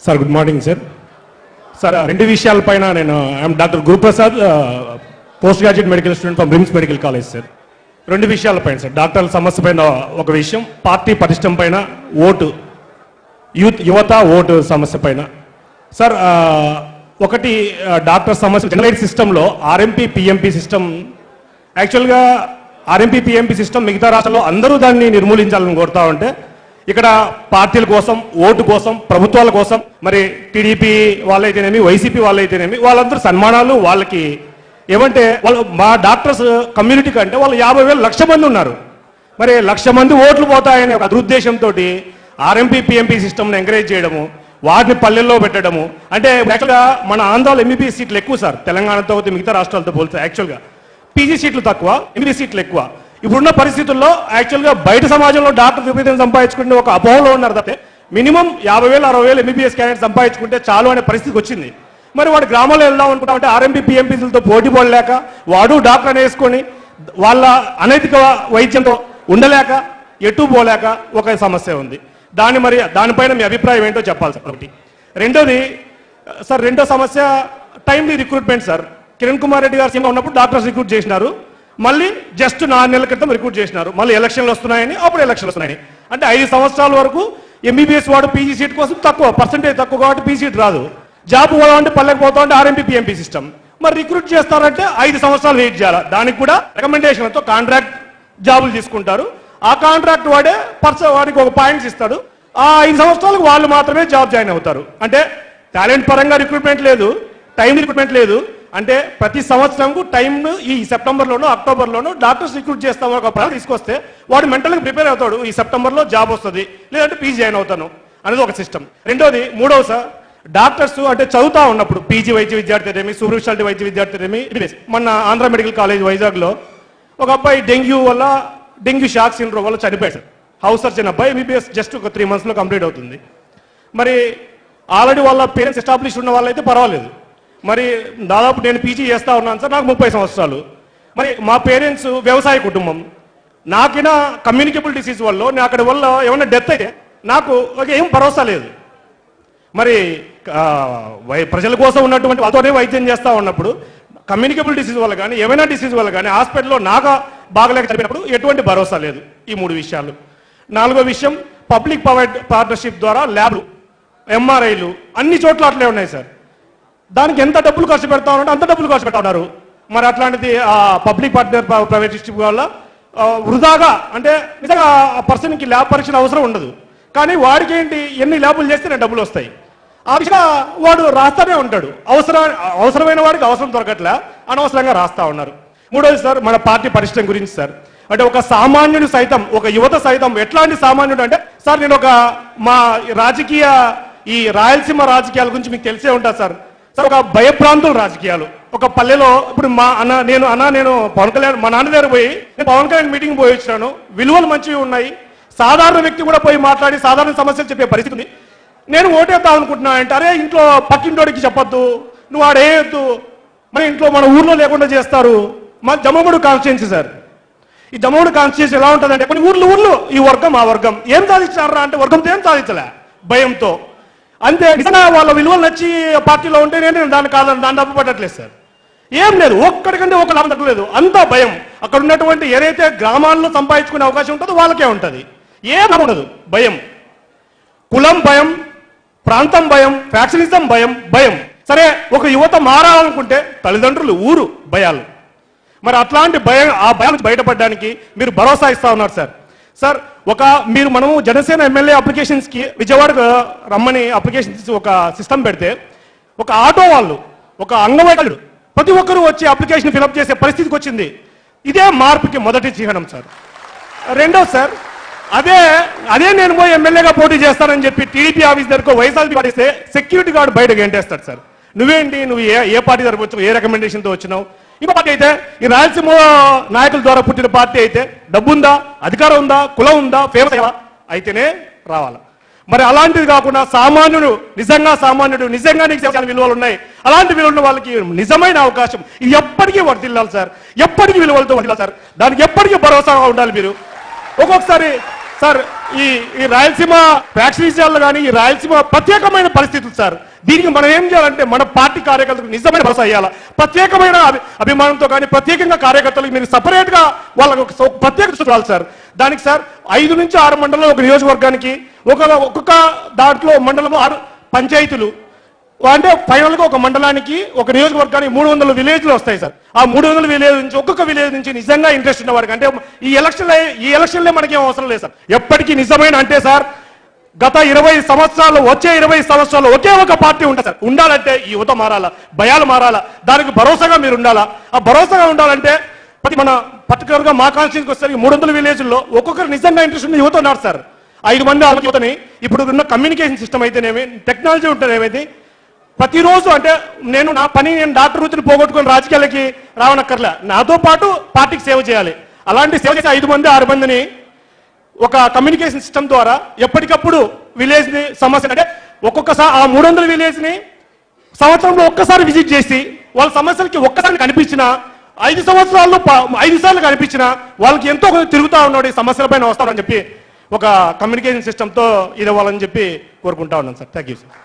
Sir good morning sir. Sir రెండు విషయాలపైన నేను I am doctor Guruprasad, post graduate medical student from BRIMS medical college sir. రెండు విషయాలపైన సార్, డాక్టర్ల సమస్య పైన ఒక విషయం, పార్టీ పరిష్టం పైన ఓటు, యువత ఓటు సమస్య పైన సార్. ఒకటి డాక్టర్ సమస్య జనరల్ సిస్టంలో ఆర్ఎంపీ పిఎంపీ సిస్టమ్, యాక్చువల్గా ఆర్ఎంపీ పిఎంపీ సిస్టమ్ మిగతా రాష్ట్రాల్లో అందరూ దాన్ని నిర్మూలించాలని కోరుతా ఉంటే ఇక్కడ పార్టీల కోసం, ఓటు కోసం, ప్రభుత్వాల కోసం, మరి టీడీపీ వాళ్ళైతేనేమి, వైసీపీ వాళ్ళైతేనేమి, వాళ్ళందరూ సన్మానాలు, వాళ్ళకి ఏమంటే వాళ్ళు మా డాక్టర్స్ కమ్యూనిటీ కంటే వాళ్ళు 50,000 లక్ష మంది ఉన్నారు. మరి 1,00,000 మంది ఓట్లు పోతాయనే ఒక దురుద్దేశంతో ఆర్ఎంపీ పిఎంపీ సిస్టమ్ని ఎంకరేజ్ చేయడము, వాటిని పల్లెల్లో పెట్టడము. అంటే యాక్చువల్గా మన ఆంధ్రాలో ఎంబీబీఎస్ సీట్లు ఎక్కువ సార్, తెలంగాణతో మిగతా రాష్ట్రాలతో పోలిస్తే. యాక్చువల్గా పీజీ సీట్లు తక్కువ, ఎంబీబీఎస్ సీట్లు ఎక్కువ. ఇప్పుడున్న పరిస్థితుల్లో యాక్చువల్గా బయట సమాజంలో డాక్టర్ విపరీతం సంపాదించుకుంటే ఒక అపోహలో ఉన్నారు తప్పితే మినిమం 50,000 60,000 ఎంబీబీఎస్ క్యాండిడేట్ సంపాదించుకుంటే చాలు అనే పరిస్థితికి వచ్చింది. మరి వాడు గ్రామాల్లో వెళ్దాం అనుకుంటామంటే ఆర్ఎంపీ పిఎంపీలతో పోటీ పడలేక వాడు డాక్టర్ అని వేసుకొని వాళ్ళ అనైతిక వైద్యంతో ఉండలేక ఎటు పోలేక ఒక సమస్య ఉంది. దానిపైన మీ అభిప్రాయం ఏంటో చెప్పాలి సార్. ఒకటి. రెండోది సార్, రెండో సమస్య timely recruitment sir. Kiran Kumar Reddy గారు సీఎంగా ఉన్నప్పుడు డాక్టర్స్ రిక్రూట్ చేసినారు, మళ్ళీ జస్ట్ 4 నెలల క్రితం రిక్రూట్ చేసినారు, మళ్ళీ ఎలక్షన్లు వస్తున్నాయని అప్పుడు ఎలక్షన్లు వస్తున్నాయని. అంటే 5 సంవత్సరాల వరకు ఎంబీబీఎస్ వాడు పీజీ సీట్ కోసం తక్కువ పర్సెంటేజ్ తక్కువ కాబట్టి పీజీ సీట్ రాదు. జాబ్ పోదామంటే పల్లెకి పోతా ఉంటే ఆర్ఎంపీ పిఎంపీ సిస్టమ్. మరి రిక్రూట్ చేస్తారంటే 5 సంవత్సరాలు వెయిట్ చేయాలి. దానికి కూడా రికమెండేషన్తో కాంట్రాక్ట్ జాబులు తీసుకుంటారు. ఆ కాంట్రాక్ట్ వాడికి ఒక పాయింట్స్ ఇస్తాడు. ఆ 5 సంవత్సరాలకు వాళ్ళు మాత్రమే జాబ్ జాయిన్ అవుతారు. అంటే టాలెంట్ పరంగా రిక్రూట్మెంట్ లేదు, టైం రిక్రూట్మెంట్ లేదు. అంటే ప్రతి సంవత్సరంకు టైంను ఈ సెప్టెంబర్లోనో అక్టోబర్లోనో డాక్టర్స్ రిక్రూట్ చేస్తాం ఒక ప్లాన్ తీసుకొస్తే వాడు మెంటల్గా ప్రిపేర్ అవుతాడు, ఈ సెప్టెంబర్లో జాబ్ వస్తుంది, లేదంటే పీజీ జాయిన్ అవుతాను అనేది ఒక సిస్టమ్. మూడవ సార్, డాక్టర్స్ అంటే చదువుతా ఉన్నప్పుడు పీజీ వైద్య విద్యార్థి సూపర్ స్పెషాలిటీ వైద్య విద్యార్థి మన ఆంధ్ర మెడికల్ కాలేజ్ వైజాగ్లో ఒక అబ్బాయి డెంగ్యూ షాక్ సిండ్రోమ్ వల్ల చనిపోయాడు సార్. హౌస్ సర్జన్ అబ్బాయి, ఎంబీబీఎస్ జస్ట్ ఒక 3 monthsలో కంప్లీట్ అవుతుంది. మరి ఆల్రెడీ వాళ్ళ పేరెంట్స్ ఎస్టాబ్లిష్ ఉన్న వాళ్ళైతే పర్వాలేదు. మరి దాదాపు నేను పీజీ చేస్తా ఉన్నాను సార్, నాకు 30 సంవత్సరాలు. మరి మా పేరెంట్స్ వ్యవసాయ కుటుంబం, నాకైనా కమ్యూనికేబుల్ డిసీజ్ వల్ల అక్కడి వల్ల ఏమైనా డెత్ అయితే నాకు ఏం భరోసా లేదు. మరి ప్రజల కోసం ఉన్నటువంటి వాళ్ళతోనే వైద్యం చేస్తూ ఉన్నప్పుడు కమ్యూనికేబుల్ డిసీజ్ వల్ల కానీ ఏమైనా డిసీజ్ వల్ల కానీ హాస్పిటల్లో నాకు బాగలేక చనిపోయినప్పుడు ఎటువంటి భరోసా లేదు. ఈ 3 విషయాలు. 4వ విషయం, పబ్లిక్ ప్రైవేట్ పార్ట్నర్షిప్ ద్వారా ల్యాబ్లు, ఎంఆర్ఐలు అన్ని చోట్ల అట్లే ఉన్నాయి సార్. దానికి ఎంత డబ్బులు ఖర్చు పెడతా ఉన్నారంటే అంత డబ్బులు ఖర్చు పెడతా ఉన్నారు. మరి అట్లాంటిది పబ్లిక్ పార్ట్నర్ ప్రైవేట్ డిస్ట్రిక్ట్ వల్ల వృధాగా, అంటే నిజంగా ఆ పర్సన్కి ల్యాబ్ పరీక్షలు అవసరం ఉండదు, కానీ వాడికి ఏంటి ఎన్ని ల్యాబులు చేస్తే డబ్బులు వస్తాయి. ఆ విషయంగా వాడు రాస్తానే ఉంటాడు. అవసరమైన వాడికి అవసరం దొరకట్లే, అనవసరంగా రాస్తా ఉన్నారు. మూడోది సార్, మన పార్టీ పరిష్టం గురించి సార్. అంటే ఒక సామాన్యుడు సైతం, ఒక యువత సైతం ఎట్లాంటి సామాన్యుడు అంటే సార్, నేను మా ఈ రాయలసీమ రాజకీయాల గురించి మీకు తెలిసే ఉంటుంది సార్. సార్, ఒక భయప్రాంతుల రాజకీయాలు. ఒక పల్లెలో ఇప్పుడు నేను పవన్ కళ్యాణ్ మా నాన్న దగ్గర పోయి పవన్ కళ్యాణ్ మీటింగ్ పోయి వచ్చినాను, విలువలు మంచివి ఉన్నాయి, సాధారణ వ్యక్తి కూడా పోయి మాట్లాడి సాధారణ సమస్యలు చెప్పే పరిస్థితి ఉంది. నేను ఓటేద్దాం అనుకుంటున్నా అంటే, అరే ఇంట్లో పక్కింటోడికి చెప్పొద్దు, నువ్వు ఆడేయొద్దు, మన ఇంట్లో మన ఊర్లో లేకుండా చేస్తారు. మా జమ్మగుడు కాన్స్టిట్యున్సీ సార్, ఈ జమ్మగుడు కాన్స్టిట్యున్సీ ఎలా ఉంటుందంటే కొన్ని ఊర్లు ఈ వర్గం ఆ వర్గం ఏం సాధించారా అంటే వర్గంతో ఏం సాధించలే, భయంతో అంతే. నిజంగా వాళ్ళ విలువలు నచ్చి పార్టీలో ఉంటే నేను దాన్ని తప్పు పట్టట్లేదు సార్. ఏం లేదు, ఒక్కడికంటే ఒక లాభం తగ్గలేదు, అంతా భయం. అక్కడ ఉన్నటువంటి ఏదైతే గ్రామాల్లో సంపాదించుకునే అవకాశం ఉంటుందో వాళ్ళకే ఉంటుంది, ఏం ఉండదు. భయం, కులం భయం, ప్రాంతం భయం, ఫ్యాక్షనిజం భయం. సరే, ఒక యువత మారాలనుకుంటే తల్లిదండ్రులు, ఊరు భయాలు. మరి అట్లాంటి ఆ భయం నుంచి బయటపడడానికి మీరు భరోసా ఇస్తా ఉన్నారు సార్. సార్, మనము జనసేన ఎమ్మెల్యే అప్లికేషన్స్కి విజయవాడకు రమ్మని అప్లికేషన్స్ ఒక సిస్టమ్ పెడితే ఒక ఆటో వాళ్ళు, ఒక అంగవైకల్యుడు ప్రతి ఒక్కరూ వచ్చి అప్లికేషన్ ఫిలప్ చేసే పరిస్థితికి వచ్చింది. ఇదే మార్పుకి మొదటి చిహ్నం సార్. రెండోది సార్, అదే నేను పోయి ఎమ్మెల్యేగా పోటీ చేస్తానని చెప్పి టీడీపీ ఆఫీస్ దగ్గరకు వైఎస్ఆర్సీపీ పాటిస్తే సెక్యూరిటీ గార్డు బయటకు గెంటేస్తాడు సార్. నువ్వు ఏ పార్టీ తరపు వచ్చావు, ఏ రికమెండేషన్తో వచ్చినావు? ఇంకో పార్టీ అయితే, ఈ రాయలసీమ నాయకుల ద్వారా పుట్టిన పార్టీ అయితే డబ్బు ఉందా, అధికారం ఉందా, కులం ఉందా, ఫేమస్ అయితేనే రావాలా. మరి అలాంటిది కాకుండా నిజంగా నీకు విలువలు ఉన్నాయి, అలాంటి విలువలు ఉన్న వాళ్ళకి నిజమైన అవకాశం ఇది ఎప్పటికీ వర్తిల్లాలి సార్. ఎప్పటికీ విలువలతో వర్తిల్లాలి సార్. దానికి ఎప్పటికీ భరోసాగా ఉండాలి. మీరు ఒక్కొక్కసారి సార్ ఈ రాయలసీమ వ్యాక్సినేషన్లు కానీ ఈ రాయలసీమ ప్రత్యేకమైన పరిస్థితులు సార్. దీనికి మనం ఏం చేయాలంటే మన పార్టీ కార్యకర్తలకు నిజమైన భరోసా ఇవ్వాలా. ప్రత్యేకమైన అభిమానంతో కానీ ప్రత్యేకంగా కార్యకర్తలకు మీరు సపరేట్ గా వాళ్ళకు ఒక ప్రత్యేక చూడాలి సార్. దానికి సార్ 5 నుంచి 6 మండలం ఒక నియోజకవర్గానికి ఒక్కొక్క దాంట్లో మండలం 6 పంచాయతీలు అంటే ఫైనల్ గా ఒక మండలానికి ఒక నియోజకవర్గానికి 300 విలేజ్లు వస్తాయి సార్. ఆ 300 విలేజ్ నుంచి ఒక్కొక్క విలేజ్ నుంచి నిజంగా ఇంట్రెస్ట్ ఉన్న వారికి అంటే ఈ ఎలక్షన్లే మనకేం అవసరం లేదు సార్. ఎప్పటికీ నిజమైన అంటే సార్ గత 20 సంవత్సరాలు వచ్చే 20 సంవత్సరాలు ఒకే ఒక పార్టీ ఉంటుంది సార్. ఉండాలంటే ఈ యువత మారాలా, భయాలు మారాలా, దానికి భరోసాగా మీరు ఉండాలా. ఆ భరోసాగా ఉండాలంటే మన పర్టికులర్ గా మా కాన్స్టిట్యూన్సీకి వచ్చేసరికి 300 విలేజ్ల్లో ఒక్కొక్కరు నిజంగా ఇంట్రెస్ట్ ఉన్న యువత ఉన్నారు సార్. 5 మంది ఆ యువతని ఇప్పుడు ఉన్న కమ్యూనికేషన్ సిస్టమ్ అయితేనేమి టెక్నాలజీ ఉంటేనేమైతే ప్రతిరోజు అంటే నేను డాక్టర్ వృత్తిని పోగొట్టుకుని రాజకీయాలకి రావనక్కర్లే, నాతో పాటు పార్టీకి సేవ చేయాలి. అలాంటి సేవ చేసే 5 మంది 6 మందిని ఒక కమ్యూనికేషన్ సిస్టమ్ ద్వారా ఎప్పటికప్పుడు విలేజ్ ని సమస్య అంటే ఒక్కొక్కసారి ఆ 300 విలేజ్ ని సంవత్సరంలో ఒక్కసారి విజిట్ చేసి వాళ్ళ సమస్యలకి ఒక్కసారి కనిపించిన 5 సంవత్సరాల్లో 5 సార్లు కనిపించిన వాళ్ళకి ఎంతో తిరుగుతా ఉన్నాడు ఈ సమస్యల పైన వస్తారని చెప్పి ఒక కమ్యూనికేషన్ సిస్టమ్తో ఇది అవ్వాలని చెప్పి కోరుకుంటా ఉన్నాను సార్. Thank you sir.